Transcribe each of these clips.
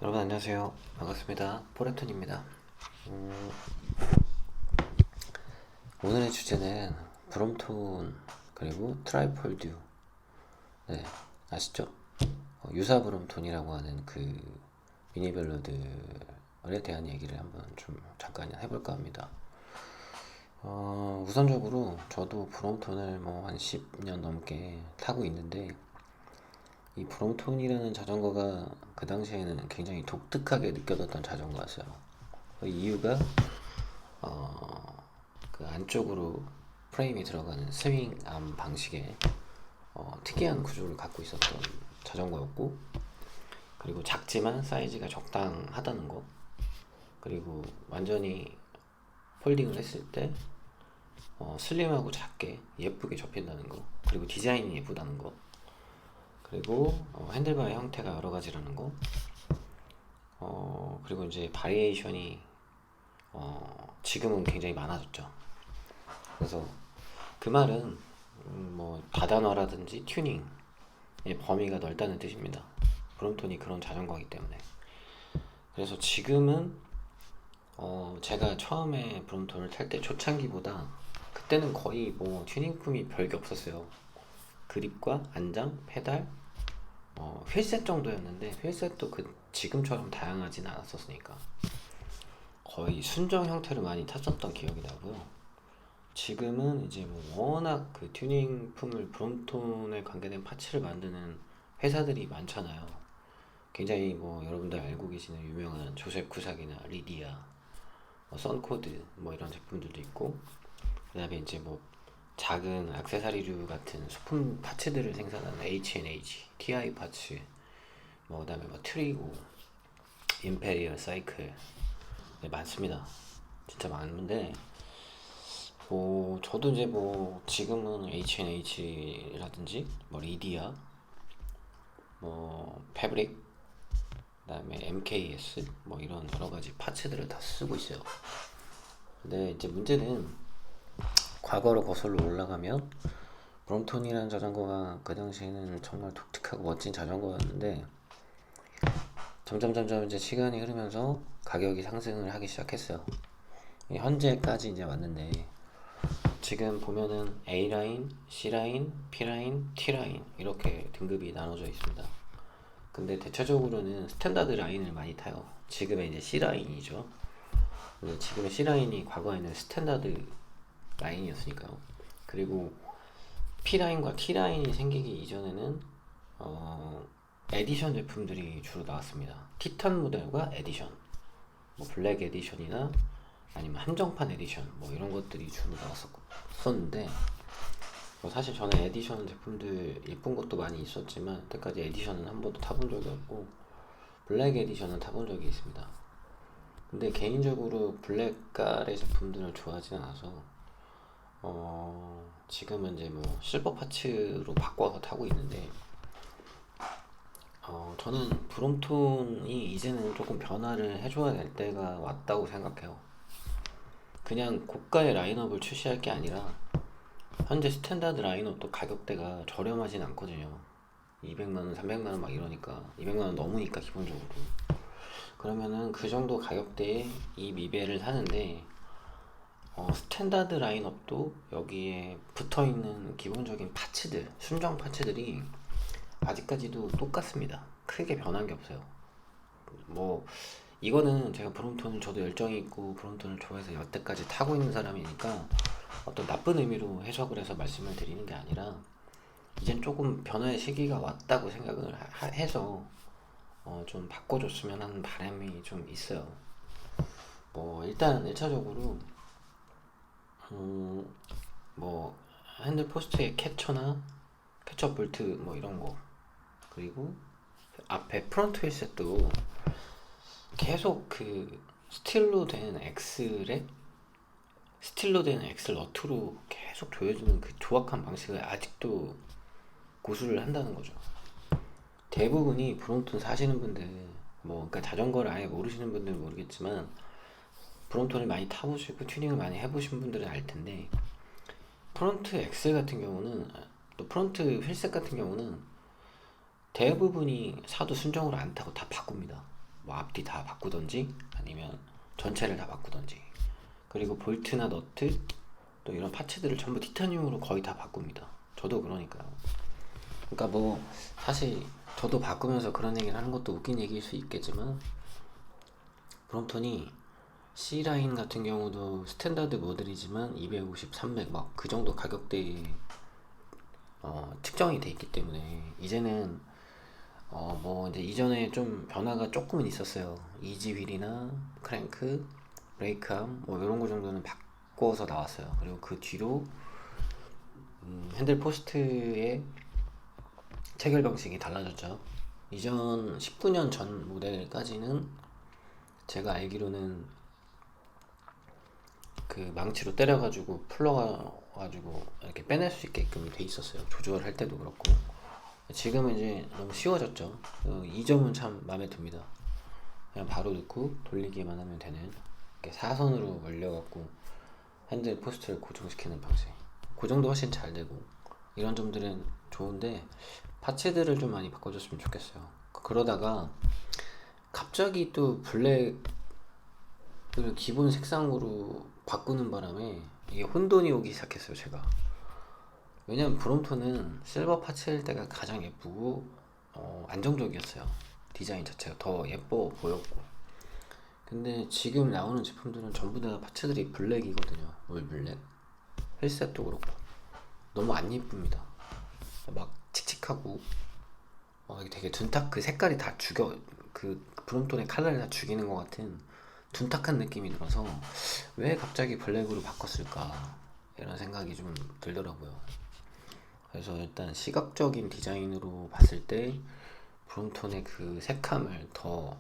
여러분 안녕하세요. 반갑습니다. 포레톤입니다. 음, 오늘의 주제는 브롬톤 그리고 트라이폴듀. 네, 아시죠? 유사 브롬톤이라고 하는 그 미니벨로드에 대한 얘기를 한번 좀 잠깐 해볼까 합니다. 우선적으로 저도 브롬톤을 뭐 한 10년 넘게 타고 있는데, 이 브롬톤이라는 자전거가 그 당시에는 굉장히 독특하게 느껴졌던 자전거였어요. 그 이유가 그 안쪽으로 프레임이 들어가는 스윙암 방식의 특이한 구조를 갖고 있었던 자전거였고, 그리고 작지만 사이즈가 적당하다는 거, 그리고 완전히 폴딩을 했을 때 슬림하고 작게 예쁘게 접힌다는 거, 그리고 디자인이 예쁘다는 거, 그리고 핸들바의 형태가 여러 가지라는 거, 그리고 이제 바리에이션이 지금은 굉장히 많아졌죠. 그래서 그 말은 뭐 다단화라든지 튜닝의 범위가 넓다는 뜻입니다. 브롬톤이 그런 자전거이기 때문에. 그래서 지금은 제가 처음에 브롬톤을 탈 때 초창기보다 그때는 거의 뭐 튜닝품이 별게 없었어요. 그립과 안장, 페달, 휠셋 정도였는데, 휠셋도 그 지금처럼 다양하진 않았었으니까 거의 순정 형태를 많이 탔었던 기억이 나고요. 지금은 이제 뭐 워낙 그 튜닝품을 브롬톤에 관계된 파츠를 만드는 회사들이 많잖아요. 굉장히 뭐 여러분들 알고 계시는 유명한 조셉 쿠삭이나 리디아, 선코드 뭐 이런 제품들도 있고, 그다음에 이제 뭐 작은 액세서리류 같은 소품 파츠들을 생산하는 H&H, TI 파츠, 뭐 그다음에 뭐 트리고, 임페리얼 사이클, 네, 많습니다. 진짜 많은데, 뭐 저도 이제 뭐 지금은 H&H라든지 뭐 리디아, 뭐 패브릭, 그다음에 MKS 뭐 이런 여러 가지 파츠들을 다 쓰고 있어요. 근데 이제 문제는 과거로 거슬러 올라가면 브롬톤이라는 자전거가 그 당시에는 정말 독특하고 멋진 자전거였는데, 점점 이제 시간이 흐르면서 가격이 상승을 하기 시작했어요. 현재까지 이제 왔는데, 지금 보면은 A라인, C라인, P라인, T라인 이렇게 등급이 나눠져 있습니다. 근데 대체적으로는 스탠다드 라인을 많이 타요. 지금의 이제 C라인이죠. 근데 지금의 C라인이 과거에는 스탠다드 라인이었으니까요. 그리고 P라인과 T라인이 생기기 이전에는 에디션 제품들이 주로 나왔습니다. 티탄 모델과 에디션, 뭐 블랙 에디션이나 아니면 한정판 에디션 뭐 이런 것들이 주로 나왔었는데, 사실 저는 에디션 제품들 예쁜 것도 많이 있었지만 그때까지 에디션은 한 번도 타본 적이 없고, 블랙 에디션은 타본 적이 있습니다. 근데 개인적으로 블랙깔의 제품들을 좋아하지는 않아서 지금은 이제 뭐 실버 파츠로 바꿔서 타고 있는데, 저는 브롬톤이 이제는 조금 변화를 해줘야 될 때가 왔다고 생각해요. 그냥 고가의 라인업을 출시할 게 아니라 현재 스탠다드 라인업도 가격대가 저렴하진 않거든요. 200만원, 300만원 막 이러니까, 200만원 넘으니까 기본적으로. 그러면은 그 정도 가격대에 이 미벨을 사는데, 스탠다드 라인업도 여기에 붙어있는 기본적인 파츠들, 순정 파츠들이 아직까지도 똑같습니다. 크게 변한 게 없어요. 뭐 이거는 제가 브롬톤을 저도 열정이 있고 브롬톤을 좋아해서 여태까지 타고 있는 사람이니까 어떤 나쁜 의미로 해석을 해서 말씀을 드리는 게 아니라, 이젠 조금 변화의 시기가 왔다고 생각을 해서 좀 바꿔줬으면 하는 바람이 좀 있어요. 뭐 일단 1차적으로 뭐 핸들 포스트의 캡처나 캐쳐 볼트 뭐 이런 거, 그리고 앞에 프론트 휠셋도 계속 그 스틸로 된 엑셀 너트로 계속 조여주는 그 조악한 방식을 아직도 고수를 한다는 거죠. 대부분이 브롬톤 사시는 분들, 뭐 그러니까 자전거를 아예 모르시는 분들은 모르겠지만 브롬톤을 많이 타보시고 튜닝을 많이 해보신 분들은 알 텐데, 프론트 엑셀 같은 경우는, 또 프론트 휠셋 같은 경우는 대부분이 사도 순정으로 안 타고 다 바꿉니다. 뭐 앞뒤 다 바꾸던지 아니면 전체를 다 바꾸던지. 그리고 볼트나 너트 또 이런 파츠들을 전부 티타늄으로 거의 다 바꿉니다. 저도 그러니까요. 그러니까 뭐 사실 저도 바꾸면서 그런 얘기를 하는 것도 웃긴 얘기일 수 있겠지만, 브롬톤이 C라인 같은 경우도 스탠다드 모델이지만 250, 300 막 그 정도 가격대에 측정이 돼 있기 때문에 이제는 뭐 이제 이전에 좀 변화가 조금은 있었어요. 이지 휠이나 크랭크, 브레이크암 뭐 이런 거 정도는 바꿔서 나왔어요. 그리고 그 뒤로 핸들 포스트의 체결 방식이 달라졌죠. 이전 19년 전 모델까지는 제가 알기로는 그 망치로 때려가지고 풀러가지고 이렇게 빼낼 수 있게끔 돼 있었어요. 조절할 때도 그렇고. 지금은 이제 너무 쉬워졌죠. 이 점은 참 마음에 듭니다. 그냥 바로 넣고 돌리기만 하면 되는, 이렇게 사선으로 올려갖고 핸들 포스트를 고정시키는 방식. 고정도 훨씬 잘 되고 이런 점들은 좋은데, 파츠들을 좀 많이 바꿔줬으면 좋겠어요. 그러다가 갑자기 또 블랙을 기본 색상으로 바꾸는 바람에 이게 혼돈이 오기 시작했어요, 제가. 왜냐면 브롬톤은 실버 파츠일 때가 가장 예쁘고 안정적이었어요. 디자인 자체가 더 예뻐 보였고. 근데 지금 나오는 제품들은 전부 다 파츠들이 블랙이거든요. 올 블랙. 헬셋도 그렇고 너무 안 예쁩니다. 막 칙칙하고 되게 둔탁, 그 색깔이 다 죽여, 그 브롬톤의 컬러를 다 죽이는 것 같은 둔탁한 느낌이 들어서 왜 갑자기 블랙으로 바꿨을까 이런 생각이 좀 들더라고요. 그래서 일단 시각적인 디자인으로 봤을 때 브롬톤의 그 색감을 더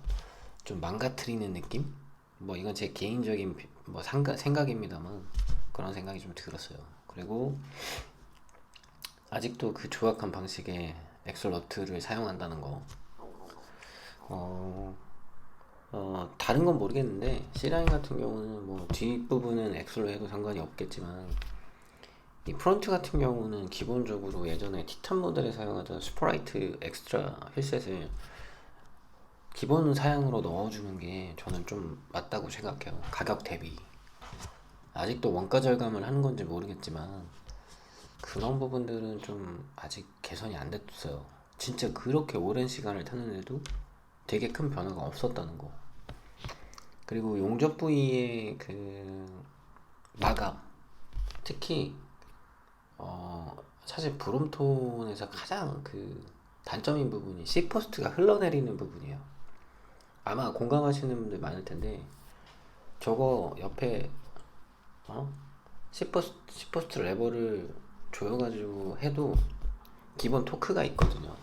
좀 망가뜨리는 느낌? 뭐 이건 제 개인적인 뭐 생각입니다만 그런 생각이 좀 들었어요. 그리고 아직도 그 조악한 방식의 엑솔러트를 사용한다는 거. 다른 건 모르겠는데 C라인 같은 경우는 뭐 뒷부분은 엑솔로 해도 상관이 없겠지만, 이 프론트 같은 경우는 기본적으로 예전에 티탄 모델에 사용하던 스프라이트 엑스트라 휠셋을 기본 사양으로 넣어주는 게 저는 좀 맞다고 생각해요. 가격 대비. 아직도 원가 절감을 하는 건지 모르겠지만 그런 부분들은 좀 아직 개선이 안 됐어요. 진짜 그렇게 오랜 시간을 탔는데도 되게 큰 변화가 없었다는 거. 그리고 용접 부위의 그 마감, 특히 사실 브롬톤에서 가장 그 단점인 부분이 C포스트가 흘러내리는 부분이에요. 아마 공감하시는 분들 많을 텐데, 저거 옆에 C포스트 레버를 조여가지고 해도 기본 토크가 있거든요.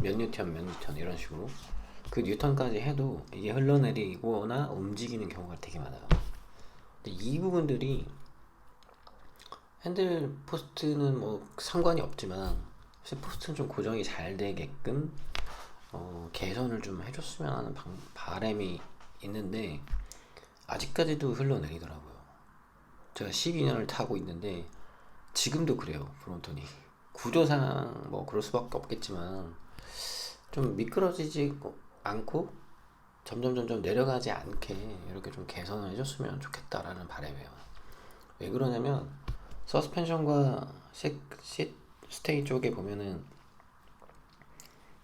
몇 뉴턴 몇 뉴턴 이런 식으로 그 뉴턴까지 해도 이게 흘러내리거나 움직이는 경우가 되게 많아요. 근데 이 부분들이 핸들 포스트는 뭐 상관이 없지만 C포스트는 좀 고정이 잘 되게끔 개선을 좀 해줬으면 하는 바람이 있는데 아직까지도 흘러내리더라고요. 제가 12년을 타고 있는데 지금도 그래요. 브롬톤이 구조상 뭐 그럴 수밖에 없겠지만 좀 미끄러지지 않고 점점 내려가지 않게 이렇게 좀 개선을 해줬으면 좋겠다라는 바람이에요. 왜 그러냐면 서스펜션과 시 스테이 쪽에 보면은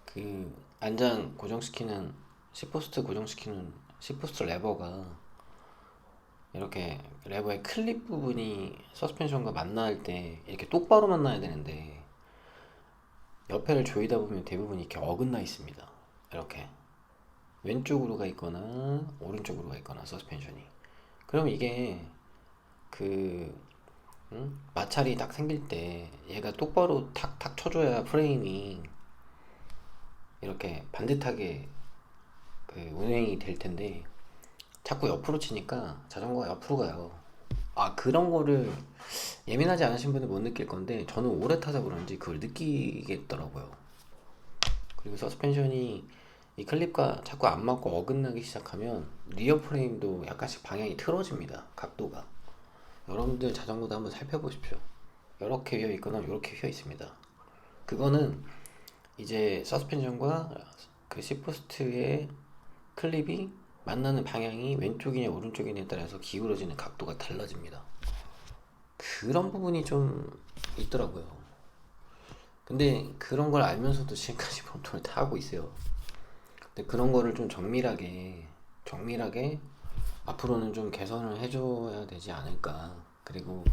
그 안장 고정시키는 C포스트 고정시키는 C포스트 레버가 이렇게 레버의 클립 부분이 서스펜션과 만날 때 이렇게 똑바로 만나야 되는데 옆에를 조이다 보면 대부분 이렇게 어긋나 있습니다. 이렇게 왼쪽으로 가 있거나 오른쪽으로 가 있거나 서스펜션이. 그럼 이게 그 마찰이 딱 생길 때 얘가 똑바로 탁탁 쳐줘야 프레임이 이렇게 반듯하게 그 운행이 될 텐데 자꾸 옆으로 치니까 자전거가 옆으로 가요. 그런 거를 예민하지 않으신 분은 못 느낄 건데 저는 오래 타서 그런지 그걸 느끼겠더라고요. 그리고 서스펜션이 이 클립과 자꾸 안 맞고 어긋나기 시작하면 리어 프레임도 약간씩 방향이 틀어집니다. 각도가. 여러분들 자전거도 한번 살펴보십시오. 이렇게 휘어 있거나 이렇게 휘어 있습니다. 그거는 이제 서스펜션과 그 C포스트의 클립이 만나는 방향이 왼쪽이냐 오른쪽이냐에 따라서 기울어지는 각도가 달라집니다. 그런 부분이 좀 있더라고요. 근데 그런 걸 알면서도 지금까지 펌프를 다 하고 있어요. 근데 그런 거를 좀 정밀하게 앞으로는 좀 개선을 해줘야 되지 않을까. 그리고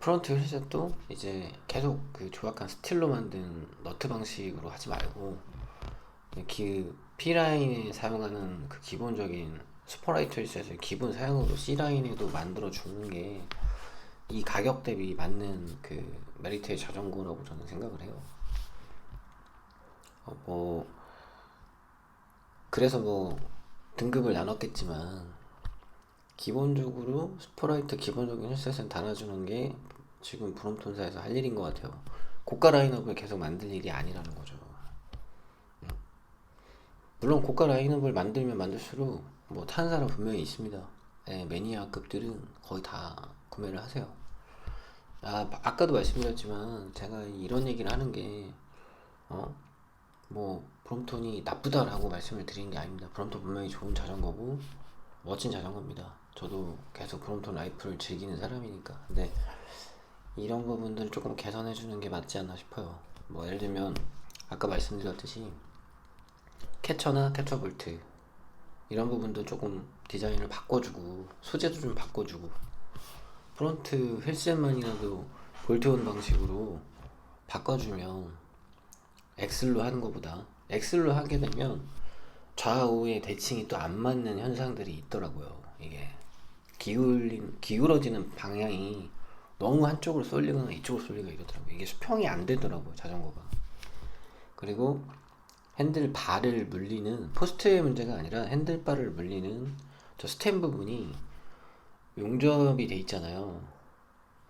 프론트 휠셋도 이제 계속 그 조악한 스틸로 만든 너트 방식으로 하지 말고 그 P라인에 사용하는 그 기본적인 스포라이트 휠셋을 기본 사양으로 C라인에도 만들어 주는 게 이 가격 대비 맞는 그 메리트의 자전거라고 저는 생각을 해요. 뭐 그래서 뭐 등급을 나눴겠지만 기본적으로 스포라이트 기본적인 헬셋은 달아주는 게 지금 브롬톤사에서 할 일인 것 같아요. 고가 라인업을 계속 만들 일이 아니라는 거죠. 물론 고가 라인업을 만들면 만들수록 뭐 타는 사람 분명히 있습니다. 네, 매니아급들은 거의 다 구매를 하세요. 아까도 말씀드렸지만 제가 이런 얘기를 하는 게 뭐 브롬톤이 나쁘다라고 말씀을 드리는 게 아닙니다. 브롬톤 분명히 좋은 자전거고 멋진 자전거입니다. 저도 계속 브롬톤 라이프를 즐기는 사람이니까. 근데 이런 부분들 조금 개선해 주는 게 맞지 않나 싶어요. 뭐 예를 들면 아까 말씀드렸듯이 캐처나 캐처 볼트 이런 부분도 조금 디자인을 바꿔주고 소재도 좀 바꿔주고 프론트 휠셋만이라도 볼트온 방식으로 바꿔주면 엑슬로 하는 것보다 엑슬로 하게 되면 좌우의 대칭이 또 안 맞는 현상들이 있더라고요. 이게 기울어지는 방향이 너무 한쪽으로 쏠리거나 이쪽으로 쏠리거나 이러더라고요. 이게 수평이 안 되더라고요, 자전거가. 그리고 핸들바를 물리는 포스트의 문제가 아니라 핸들바를 물리는 저 스템 부분이 용접이 돼 있잖아요.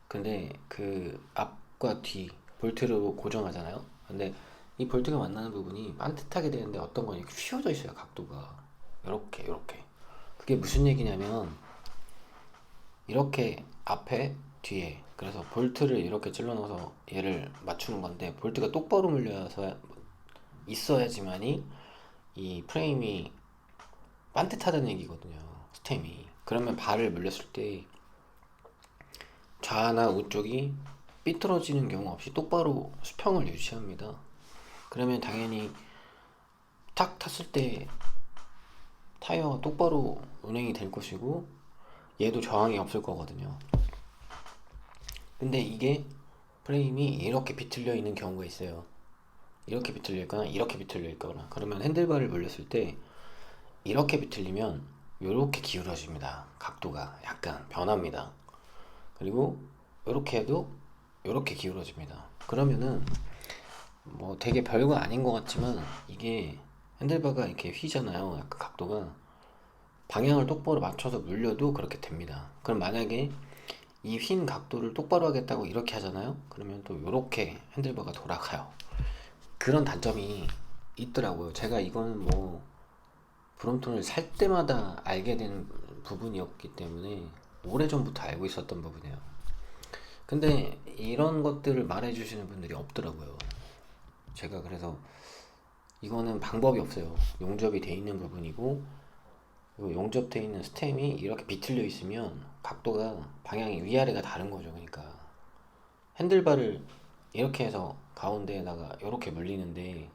근데 그 앞과 뒤 볼트로 고정하잖아요. 근데 이 볼트가 만나는 부분이 반듯하게 되는데 어떤 건 이렇게 휘어져 있어요. 각도가 이렇게 그게 무슨 얘기냐면 이렇게 앞에 뒤에 그래서 볼트를 이렇게 찔러 넣어서 얘를 맞추는 건데 볼트가 똑바로 물려서 있어야지만이 이 프레임이 반듯하다는 얘기거든요. 스템이. 그러면 발을 물렸을 때 좌나 우쪽이 삐뚤어지는 경우 없이 똑바로 수평을 유지합니다. 그러면 당연히 탁 탔을 때 타이어가 똑바로 운행이 될 것이고 얘도 저항이 없을 거거든요. 근데 이게 프레임이 이렇게 비틀려 있는 경우가 있어요. 이렇게 비틀려 있거나 이렇게 비틀려 있거나 그러면 핸들바를 물렸을 때 이렇게 비틀리면 이렇게 기울어집니다. 각도가 약간 변합니다. 그리고 이렇게 해도 이렇게 기울어집니다. 그러면은 뭐 되게 별거 아닌 것 같지만 이게 핸들바가 이렇게 휘잖아요. 약간 각도가 방향을 똑바로 맞춰서 물려도 그렇게 됩니다. 그럼 만약에 이 휜 각도를 똑바로 하겠다고 이렇게 하잖아요. 그러면 또 이렇게 핸들바가 돌아가요. 그런 단점이 있더라고요. 제가 이거는 뭐 브롬톤을 살 때마다 알게 된 부분이었기 때문에 오래전부터 알고 있었던 부분이에요. 근데 이런 것들을 말해주시는 분들이 없더라고요. 제가 그래서 이거는 방법이 없어요. 용접이 돼 있는 부분이고 용접돼 있는 스템이 이렇게 비틀려 있으면 각도가 방향이 위아래가 다른 거죠. 그러니까 핸들바를 이렇게 해서 가운데에다가 이렇게 물리는데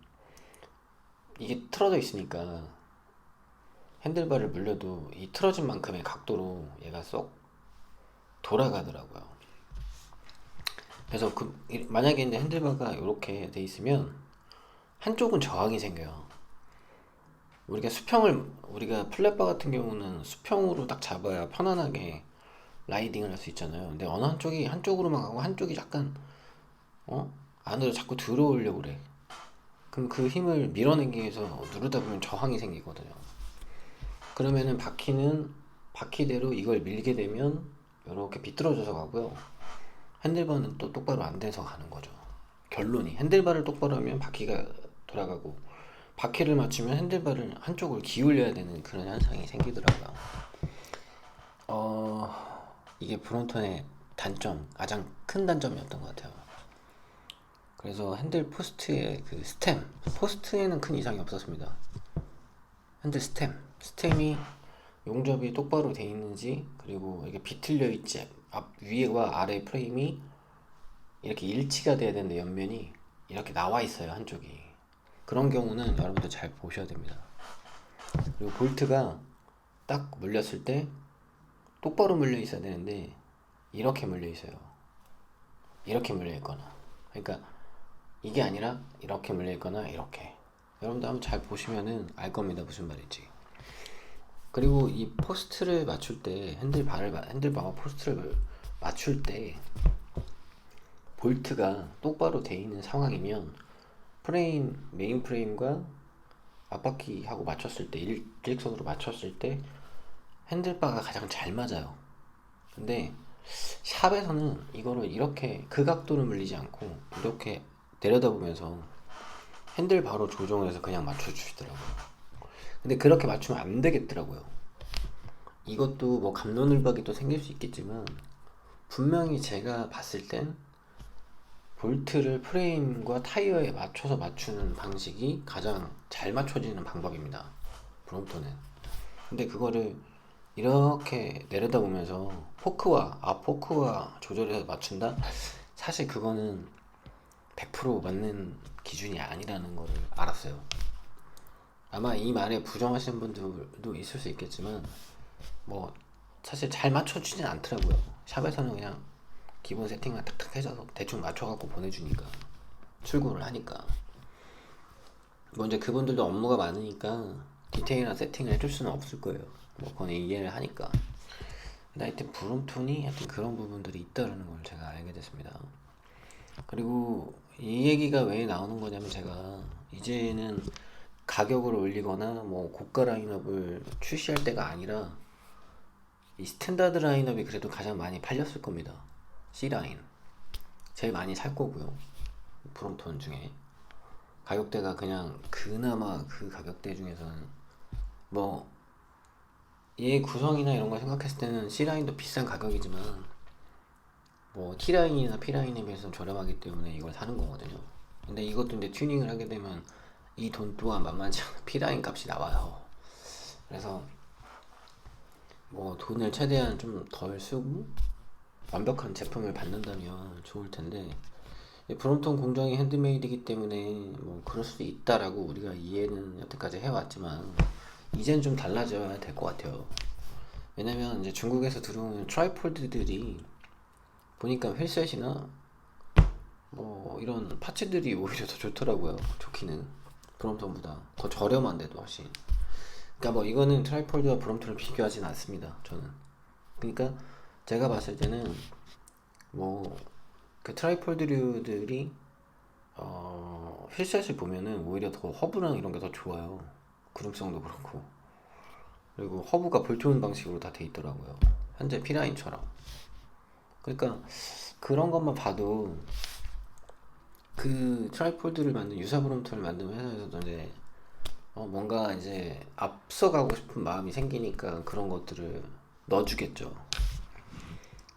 이게 틀어져 있으니까 핸들바를 물려도 이 틀어진 만큼의 각도로 얘가 쏙 돌아가더라고요. 그래서 만약에 이제 핸들바가 이렇게 돼 있으면 한쪽은 저항이 생겨요. 우리가 플랫바 같은 경우는 수평으로 딱 잡아야 편안하게 라이딩을 할 수 있잖아요. 근데 어느 한쪽이 한쪽으로만 가고 한쪽이 약간 안으로 자꾸 들어오려고 그래. 그럼 그 힘을 밀어내기 위해서 누르다 보면 저항이 생기거든요. 그러면은 바퀴대로 이걸 밀게 되면 이렇게 비뚤어져서 가고요. 핸들바는 또 똑바로 안 돼서 가는 거죠. 결론이 핸들바를 똑바로 하면 바퀴가 돌아가고 바퀴를 맞추면 핸들바를 한쪽을 기울여야 되는 그런 현상이 생기더라고요. 이게 브롬톤의 단점, 가장 큰 단점이었던 것 같아요. 그래서 핸들 포스트의 그 스템, 포스트에는 큰 이상이 없었습니다. 현재 스템이 용접이 똑바로 돼 있는지, 그리고 이게 비틀려 있지, 앞 위와 아래 프레임이 이렇게 일치가 돼야 되는데 옆면이 이렇게 나와 있어요, 한쪽이. 그런 경우는 여러분들 잘 보셔야 됩니다. 그리고 볼트가 딱 물렸을 때 똑바로 물려 있어야 되는데 이렇게 물려 있어요. 이렇게 물려 있거나, 그러니까 이게 아니라 이렇게 물려 있거나 이렇게. 여러분들 한번 잘 보시면은 알 겁니다, 무슨 말인지. 그리고 이 포스트를 맞출 때 핸들바와 포스트를 맞출 때 볼트가 똑바로 돼 있는 상황이면 메인 프레임과 앞바퀴하고 맞췄을 때, 일직선으로 맞췄을 때 핸들바가 가장 잘 맞아요. 근데 샵에서는 이거를 이렇게 그 각도를 물리지 않고 이렇게 내려다보면서 핸들바로 조정해서 그냥 맞춰주시더라고요. 근데 그렇게 맞추면 안 되겠더라고요. 이것도 뭐 갑론을박이 또 생길 수 있겠지만, 분명히 제가 봤을 땐 볼트를 프레임과 타이어에 맞춰서 맞추는 방식이 가장 잘 맞춰지는 방법입니다, 브롬톤은. 근데 그거를 이렇게 내려다보면서 앞포크와 조절해서 맞춘다? 사실 그거는 100% 맞는 기준이 아니라는 거를 알았어요. 아마 이 말에 부정하시는 분들도 있을 수 있겠지만, 뭐 사실 잘 맞춰주진 않더라고요. 샵에서는 그냥 기본 세팅만 탁탁 해줘서 대충 맞춰갖고 보내주니까, 출고를 하니까. 뭐 이제 그분들도 업무가 많으니까 디테일한 세팅을 해줄 수는 없을 거예요. 뭐 그건 이해를 하니까. 근데 하여튼 브롬톤이 하여튼 그런 부분들이 있다는 걸 제가 알게 됐습니다. 그리고 이 얘기가 왜 나오는 거냐면, 제가 이제는 가격을 올리거나 뭐 고가 라인업을 출시할 때가 아니라 이 스탠다드 라인업이 그래도 가장 많이 팔렸을 겁니다. C라인 제일 많이 살 거고요. 브롬톤 중에 가격대가 그냥 그나마 그 가격대 중에서는 뭐 얘 구성이나 이런 거 생각했을 때는 C라인도 비싼 가격이지만 뭐 T라인이나 P라인에 비해서는 저렴하기 때문에 이걸 사는 거거든요. 근데 이것도 이제 튜닝을 하게 되면 이 돈 또한 만만치 않은 P라인 값이 나와요. 그래서 뭐 돈을 최대한 좀 덜 쓰고 완벽한 제품을 받는다면 좋을 텐데, 브롬톤 공정이 핸드메이드이기 때문에 뭐 그럴 수도 있다라고 우리가 이해는 여태까지 해왔지만, 이젠 좀 달라져야 될 것 같아요. 왜냐면 이제 중국에서 들어오는 트라이폴드들이 보니까 휠셋이나 뭐 이런 파츠들이 오히려 더 좋더라고요. 좋기는 브롬톤보다 더 저렴한데도 훨씬. 그러니까 뭐 이거는 트라이폴드와 브롬톤을 비교하진 않습니다, 저는. 그러니까 제가 봤을 때는 뭐 그 트라이폴드류들이 휠셋을 보면은 오히려 더 허브랑 이런 게 더 좋아요. 구름성도 그렇고. 그리고 허브가 볼트온 방식으로 다 돼 있더라고요, 현재 P라인처럼. 그러니까 그런 것만 봐도 그 트라이폴드를 만든 유사 브롬톤을 만든 회사에서도 이제 뭔가 이제 앞서가고 싶은 마음이 생기니까 그런 것들을 넣어주겠죠.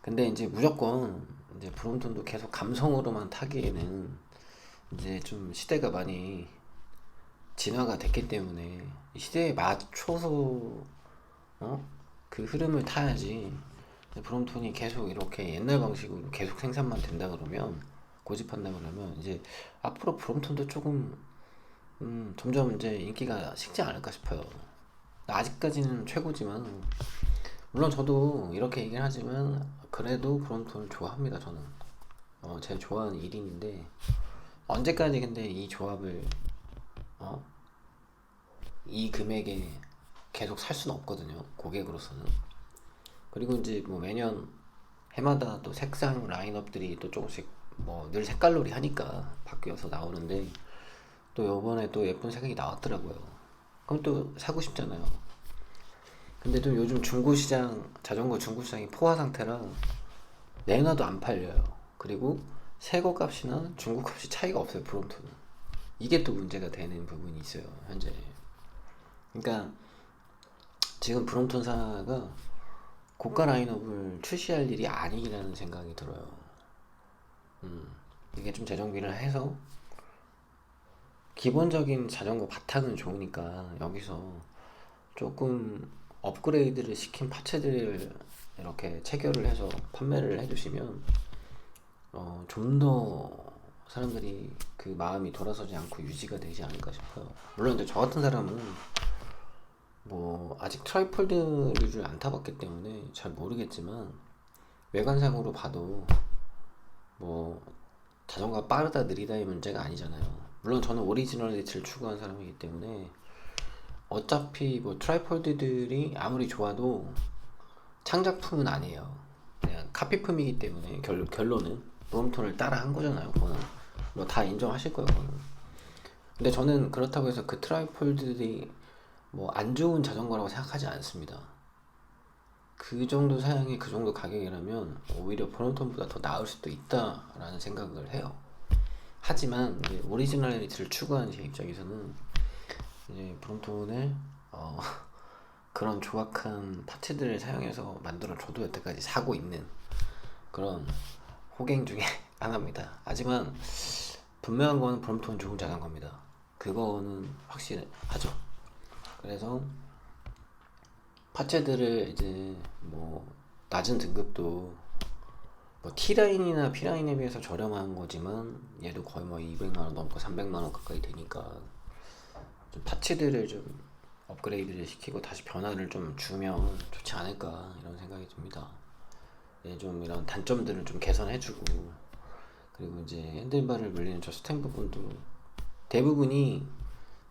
근데 이제 무조건 이제 브롬톤도 계속 감성으로만 타기에는 이제 좀 시대가 많이 진화가 됐기 때문에 이 시대에 맞춰서 그 흐름을 타야지. 브롬톤이 계속 이렇게 옛날 방식으로 계속 생산만 된다 그러면, 고집한다 그러면 이제 앞으로 브롬톤도 조금 점점 이제 인기가 식지 않을까 싶어요. 아직까지는 최고지만, 물론 저도 이렇게 얘기를 하지만 그래도 브롬톤을 좋아합니다, 저는. 제가 좋아하는 1인인데 언제까지 근데 이 조합을 어? 이 금액에 계속 살 수는 없거든요, 고객으로서는. 그리고 이제 뭐 매년 해마다 또 색상 라인업들이 또 조금씩 뭐 늘 색깔놀이 하니까 바뀌어서 나오는데, 또 요번에 또 예쁜 색이 나왔더라고요. 그럼 또 사고 싶잖아요. 근데 또 요즘 자전거 중고 시장이 포화 상태라 내놔도 안 팔려요. 그리고 새거 값이나 중고 값이 차이가 없어요, 브롬톤은. 이게 또 문제가 되는 부분이 있어요, 현재. 그러니까 지금 브롬톤사가 고가 라인업을 출시할 일이 아니라는 생각이 들어요. 이게 좀 재정비를 해서, 기본적인 자전거 바탕은 좋으니까 여기서 조금 업그레이드를 시킨 파츠들을 이렇게 체결을 해서 판매를 해주시면 좀 더 사람들이 그 마음이 돌아서지 않고 유지가 되지 않을까 싶어요. 물론 이제 저 같은 사람은 뭐 아직 트라이폴드를 안 타봤기 때문에 잘 모르겠지만 외관상으로 봐도 뭐 자전거가 빠르다 느리다의 문제가 아니잖아요. 물론 저는 오리지널리티를 추구한 사람이기 때문에 어차피 뭐 트라이폴드들이 아무리 좋아도 창작품은 아니에요. 그냥 카피품이기 때문에 결론은 브롬톤을 따라 한 거잖아요. 그거는 뭐 다 인정하실 거예요. 그거는. 근데 저는 그렇다고 해서 그 트라이폴드들이 뭐 안 좋은 자전거라고 생각하지 않습니다. 그 정도 사양이 그 정도 가격이라면 오히려 브롬톤보다 더 나을 수도 있다라는 생각을 해요. 하지만 이제 오리지널리티를 추구하는 제 입장에서는 이제 브롬톤을 그런 조악한 파츠들을 사용해서 만들어줘도 여태까지 사고 있는 그런 호갱 중에 하나입니다. 하지만 분명한 거는 브롬톤은 좋은 자전거입니다. 그거는 확실하죠. 그래서 파츠들을 이제 뭐 낮은 등급도 뭐 T라인이나 P라인에 비해서 저렴한 거지만 얘도 거의 뭐 200만원 넘고 300만원 가까이 되니까 좀 파츠들을 좀 업그레이드를 시키고 다시 변화를 좀 주면 좋지 않을까 이런 생각이 듭니다. 예, 좀 이런 단점들을 좀 개선해주고 그리고 이제 핸들바를 물리는 저 스템 부분도 대부분이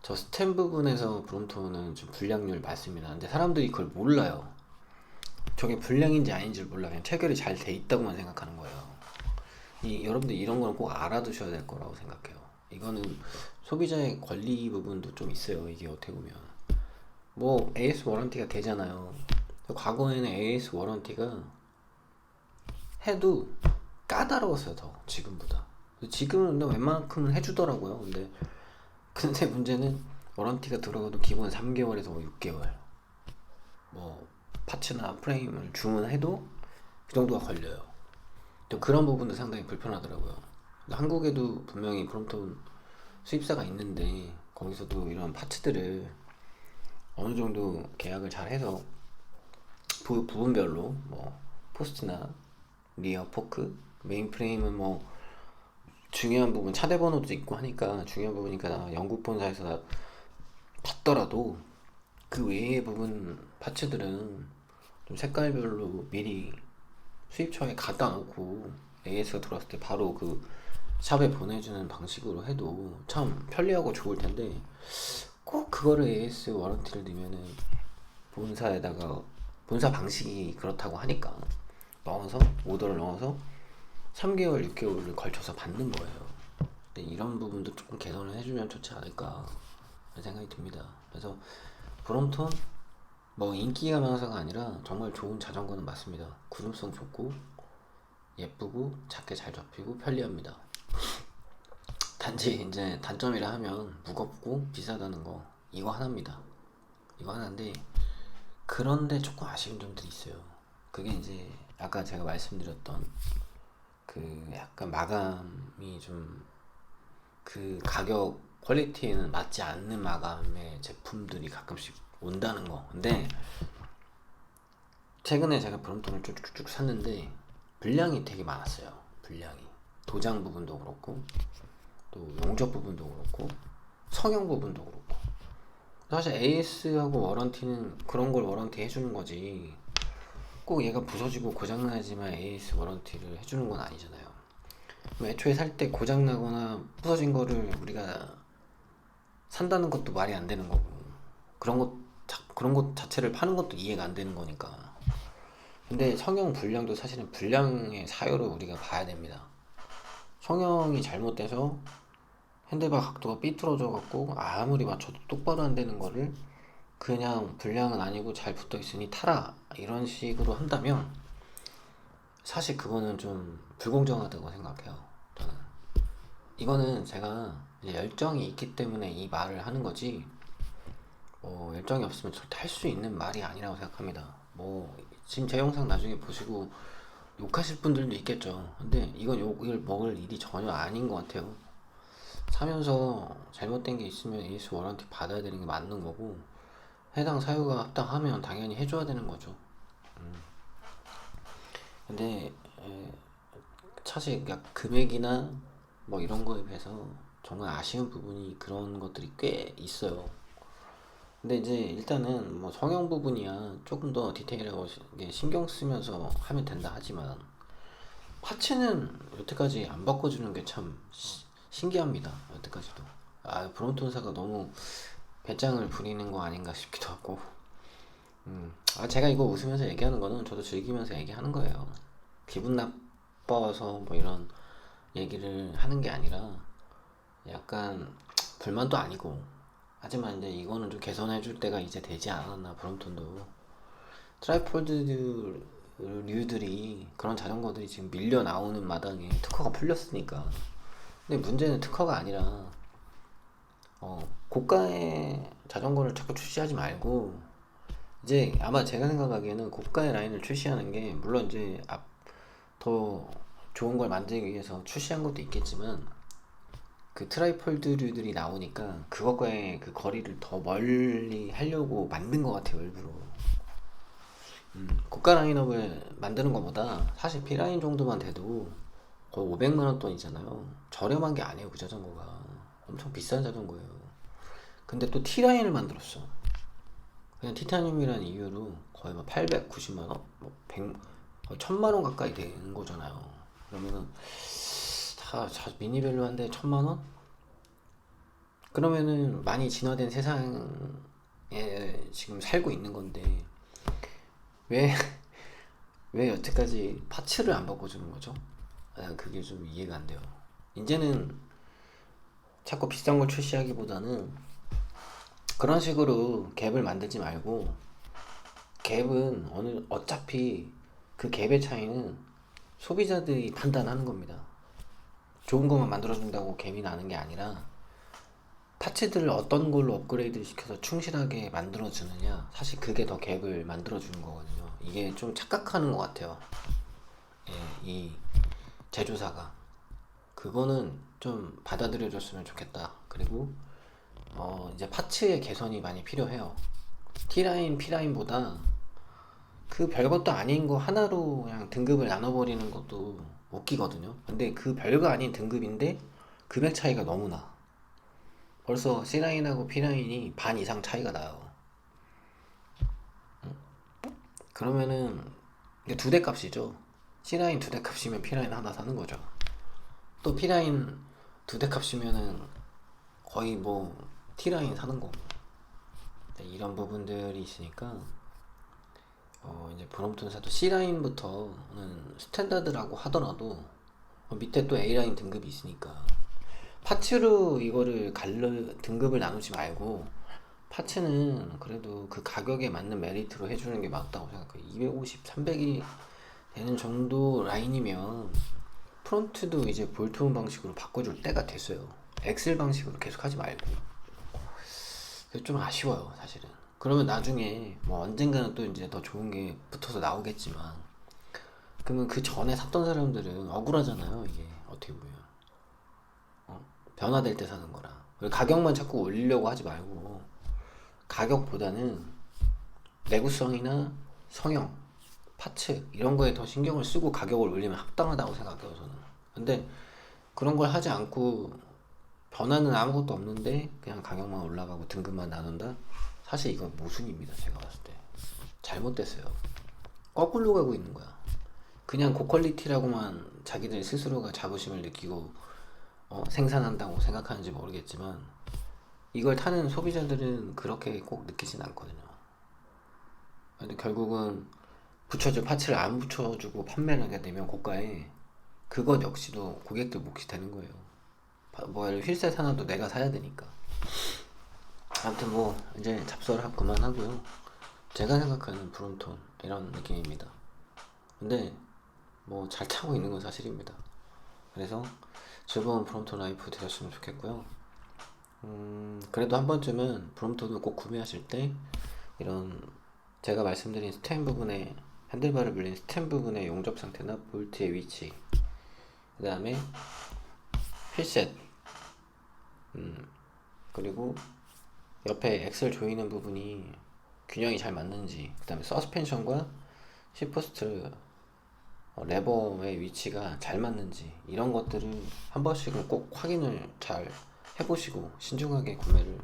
저 스템 부분에서 브롬톤은 좀 불량률 많습니다. 근데 사람들이 그걸 몰라요. 저게 불량인지 아닌지를 몰라. 그냥 체결이 잘 돼 있다고만 생각하는 거예요. 여러분들 이런 거는 꼭 알아두셔야 될 거라고 생각해요. 이거는 소비자의 권리 부분도 좀 있어요. 이게 어떻게 보면 뭐 AS 워런티가 되잖아요. 과거에는 AS 워런티가 해도 까다로웠어요. 더 지금보다. 지금은 웬만큼은 해주더라고요. 근데 문제는 워런티가 들어가도 기본 3개월에서 6개월 뭐 파츠나 프레임을 주문해도 그 정도가 걸려요. 또 그런 부분도 상당히 불편하더라고요. 한국에도 분명히 브롬톤 수입사가 있는데 거기서도 이런 파츠들을 어느 정도 계약을 잘 해서 부분별로 뭐 포스트나 리어 포크, 메인 프레임은 뭐 중요한 부분 차대 번호도 있고 하니까 중요한 부분이니까 영국 본사에서 받더라도 그 외의 부분 파츠들은 좀 색깔별로 미리 수입처에 갖다 놓고 AS가 들어왔을 때 바로 그 샵에 보내주는 방식으로 해도 참 편리하고 좋을 텐데 꼭 그거를 AS 워런티를 넣으면은 본사에다가 본사 방식이 그렇다고 하니까 넣어서 오더를 넣어서 3개월, 6개월을 걸쳐서 받는 거예요. 근데 이런 부분도 조금 개선을 해주면 좋지 않을까 생각이 듭니다. 그래서 브롬톤 뭐 인기가 많아서가 아니라 정말 좋은 자전거는 맞습니다. 구름성 좋고 예쁘고 작게 잘 접히고 편리합니다. 단지 이제 단점이라 하면 무겁고 비싸다는 거 이거 하나입니다. 이거 하나인데 그런데 조금 아쉬운 점들이 있어요. 그게 이제 아까 제가 말씀드렸던 그 약간 마감이 좀 그 가격 퀄리티에는 맞지 않는 마감의 제품들이 가끔씩 온다는 거. 근데 최근에 제가 브롬톤을 쭉쭉쭉 샀는데 분량이 되게 많았어요. 분량이 도장 부분도 그렇고 또 용접 부분도 그렇고 성형 부분도 그렇고 사실 AS하고 워런티는 그런 걸 워런티 해주는 거지 꼭 얘가 부서지고 고장나지만 AS 워런티를 해주는 건 아니잖아요. 애초에 살 때 고장나거나 부서진 거를 우리가 산다는 것도 말이 안 되는 거고 그런 것 자체를 파는 것도 이해가 안 되는 거니까. 근데 성형 불량도 사실은 불량의 사유를 우리가 봐야 됩니다. 성형이 잘못돼서 핸들바 각도가 삐뚤어져 갖고 아무리 맞춰도 똑바로 안 되는 거를 그냥 불량은 아니고 잘 붙어 있으니 타라 이런 식으로 한다면 사실 그거는 좀 불공정하다고 생각해요. 저는 이거는 제가 이제 열정이 있기 때문에 이 말을 하는 거지 열정이 없으면 절대 할 수 있는 말이 아니라고 생각합니다. 뭐 지금 제 영상 나중에 보시고 욕하실 분들도 있겠죠. 근데 이건 욕을 먹을 일이 전혀 아닌 것 같아요. 사면서 잘못된 게 있으면 AS 워런티 받아야 되는 게 맞는 거고 해당 사유가 합당하면 당연히 해줘야 되는 거죠. 근데 사실 금액이나 뭐 이런 거에 비해서 정말 아쉬운 부분이 그런 것들이 꽤 있어요. 근데 이제 일단은 뭐 성형 부분이야 조금 더 디테일하고 신경 쓰면서 하면 된다 하지만 파츠는 여태까지 안 바꿔주는 게 참 신기합니다. 여태까지도. 브론톤사가 너무 배짱을 부리는 거 아닌가 싶기도 하고. 제가 이거 웃으면서 얘기하는 거는 저도 즐기면서 얘기하는 거예요. 기분 나빠서 뭐 이런 얘기를 하는 게 아니라 약간 불만도 아니고, 하지만 이제 이거는 좀 개선해 줄 때가 이제 되지 않았나. 브롬톤도 트라이폴드류들이 그런 자전거들이 지금 밀려 나오는 마당에 특허가 풀렸으니까. 근데 문제는 특허가 아니라 고가의 자전거를 자꾸 출시하지 말고, 이제 아마 제가 생각하기에는 고가의 라인을 출시하는 게 물론 이제 더 좋은 걸 만들기 위해서 출시한 것도 있겠지만, 그 트라이폴드류들이 나오니까 그것과의 그 거리를 더 멀리 하려고 만든 것 같아요, 일부러. 고가 라인업을 만드는 것보다 사실 B라인 정도만 돼도 거의 500만 원 돈이잖아요. 저렴한 게 아니에요, 그 자전거가. 엄청 비싼 자전거예요. 근데 또 T라인을 만들었어. 그냥 티타늄이라는 이유로 거의 막 890만 원, 뭐 100, 1000만 원 가까이 되는 거잖아요. 그러면은 미니벨로 한대 1000만 원? 그러면은 많이 진화된 세상에 지금 살고 있는 건데 왜 왜 여태까지 파츠를 안 바꿔주는 거죠? 그게 좀 이해가 안 돼요. 이제는 자꾸 비싼 걸 출시하기보다는 그런 식으로 갭을 만들지 말고, 갭은 어차피 그 갭의 차이는 소비자들이 판단하는 겁니다. 좋은 것만 만들어준다고 갭이 나는 게 아니라 파츠들을 어떤 걸로 업그레이드 시켜서 충실하게 만들어주느냐, 사실 그게 더 갭을 만들어주는 거거든요. 이게 좀 착각하는 것 같아요. 이 제조사가. 그거는 좀 받아들여줬으면 좋겠다. 그리고 이제 파츠의 개선이 많이 필요해요. T라인, P라인보다 그 별것도 아닌 거 하나로 그냥 등급을 나눠버리는 것도 웃기거든요. 근데 그 별거 아닌 등급인데 금액 차이가 너무 나. 벌써 C라인하고 P라인이 반 이상 차이가 나요. 그러면은 이게 두 대 값이죠. C라인 두 대 값이면 P라인 하나 사는 거죠. 또 P라인 두 대 값이면은 거의 뭐 T라인 사는 거고. 이런 부분들이 있으니까 이제 브롬톤사도 C라인부터는 스탠다드라고 하더라도 밑에 또 A라인 등급이 있으니까 파츠로 이거를 등급을 나누지 말고, 파츠는 그래도 그 가격에 맞는 메리트로 해주는 게 맞다고 생각해요. 250, 300이 되는 정도 라인이면 프론트도 이제 볼트온 방식으로 바꿔줄 때가 됐어요. 엑셀 방식으로 계속 하지 말고. 그게 좀 아쉬워요, 사실은. 그러면 나중에 뭐 언젠가는 또 이제 더 좋은 게 붙어서 나오겠지만, 그러면 그 전에 샀던 사람들은 억울하잖아요, 이게. 어떻게 보면 변화될 때 사는 거라. 그리고 가격만 자꾸 올리려고 하지 말고, 가격보다는 내구성이나 성형, 파츠 이런 거에 더 신경을 쓰고 가격을 올리면 합당하다고 생각해요, 저는. 근데 그런 걸 하지 않고 변화는 아무것도 없는데 그냥 가격만 올라가고 등급만 나눈다? 사실 이건 모순입니다, 제가 봤을 때. 잘못됐어요. 거꾸로 가고 있는 거야. 그냥 고퀄리티라고만 자기들 스스로가 자부심을 느끼고 생산한다고 생각하는지 모르겠지만, 이걸 타는 소비자들은 그렇게 꼭 느끼진 않거든요. 근데 결국은 붙여줄 파츠를 안 붙여주고 판매를 하게 되면 고가에, 그것 역시도 고객들 몫이 되는 거예요. 뭐 휠셋 하나도 내가 사야 되니까. 아무튼 뭐 이제 잡설 그만하고요. 제가 생각하는 브롬톤 이런 느낌입니다. 근데 뭐 잘 타고 있는 건 사실입니다. 그래서 즐거운 브롬톤 라이프 되셨으면 좋겠고요. 그래도 한 번쯤은 브롬톤을 꼭 구매하실 때 이런 제가 말씀드린 스템 부분에, 핸들바를 물린 스템 부분의 용접 상태나 볼트의 위치, 그 다음에 휠셋, 그리고 옆에 엑셀 조이는 부분이 균형이 잘 맞는지, 그 다음에 서스펜션과 시프트 레버의 위치가 잘 맞는지, 이런 것들을 한 번씩은 꼭 확인을 잘 해보시고 신중하게 구매를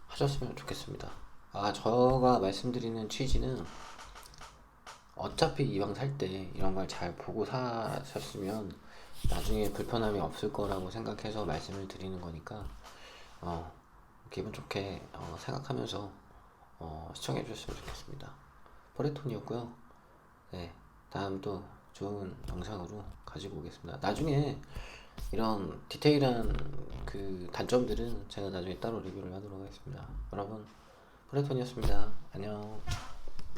하셨으면 좋겠습니다. 제가 말씀드리는 취지는 어차피 이왕 살 때 이런 걸 잘 보고 사셨으면 나중에 불편함이 없을 거라고 생각해서 말씀을 드리는 거니까 기분 좋게 생각하면서 시청해 주셨으면 좋겠습니다. 포레톤이었고요. 네, 다음 또 좋은 영상으로 가지고 오겠습니다. 나중에 이런 디테일한 그 단점들은 제가 나중에 따로 리뷰를 하도록 하겠습니다. 여러분, 포레톤이었습니다. 안녕.